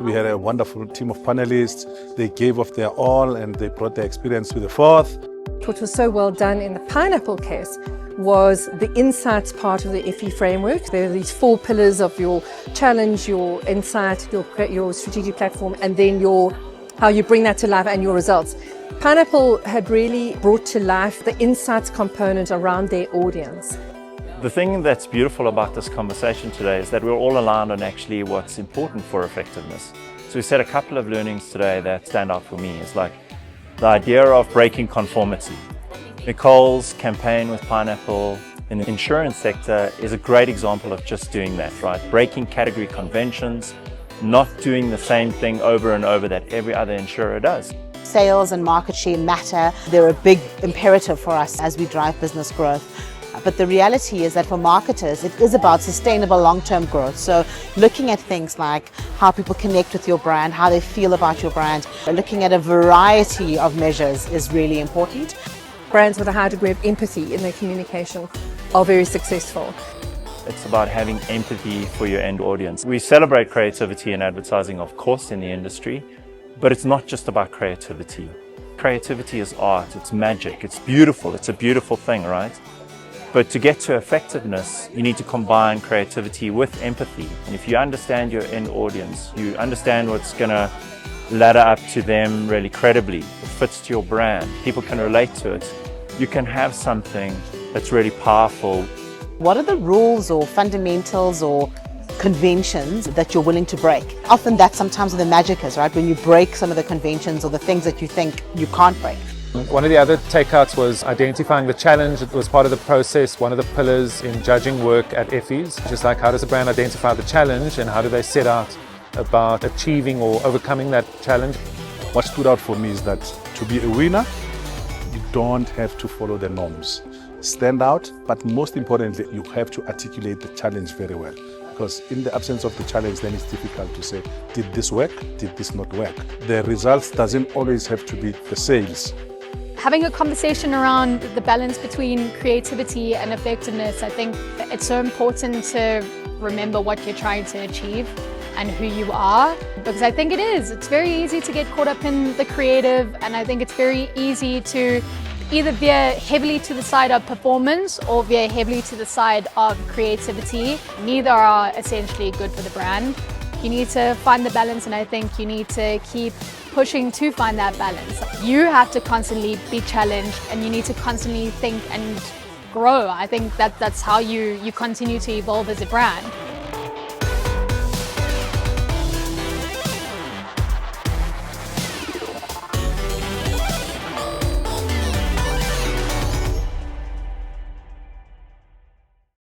We had a wonderful team of panelists. They gave of their all and they brought their experience to the forth. What was so well done in the pineapple case was the insights part of the Effie framework. There are these 4 pillars of your challenge, your insight, your strategic platform, and then how you bring that to life and your results. Pineapple had really brought to life the insights component around their audience. The thing that's beautiful about this conversation today is that we're all aligned on actually what's important for effectiveness. So we said a couple of learnings today that stand out for me. It's like the idea of breaking conformity. Nicole's campaign with Pineapple in the insurance sector is a great example of just doing that, right? Breaking category conventions, not doing the same thing over and over that every other insurer does. Sales and market share matter. They're a big imperative for us as we drive business growth. But the reality is that for marketers, it is about sustainable long-term growth. So looking at things like how people connect with your brand, how they feel about your brand, looking at a variety of measures is really important. Brands with a high degree of empathy in their communication are very successful. It's about having empathy for your end audience. We celebrate creativity and advertising, of course, in the industry, but it's not just about creativity. Creativity is art, it's magic, it's beautiful, it's a beautiful thing, right? But to get to effectiveness, you need to combine creativity with empathy. And if you understand your end audience, you understand what's going to ladder up to them really credibly, it fits to your brand, people can relate to it, you can have something that's really powerful. What are the rules or fundamentals or conventions that you're willing to break? Often that's sometimes where the magic is, right? When you break some of the conventions or the things that you think you can't break. One of the other takeouts was identifying the challenge. It was part of the process, one of the pillars in judging work at Effie's. Just like, how does a brand identify the challenge and how do they set out about achieving or overcoming that challenge? What stood out for me is that to be a winner, you don't have to follow the norms. Stand out, but most importantly, you have to articulate the challenge very well. Because in the absence of the challenge, then it's difficult to say, did this work? Did this not work? The results doesn't always have to be the sales. Having a conversation around the balance between creativity and effectiveness, I think it's so important to remember what you're trying to achieve and who you are, because I think it's very easy to get caught up in the creative, and I think it's very easy to either veer heavily to the side of performance or veer heavily to the side of creativity. Neither are essentially good for the brand. You need to find the balance, and I think you need to keep pushing to find that balance. You have to constantly be challenged, and you need to constantly think and grow. I think that's how you continue to evolve as a brand.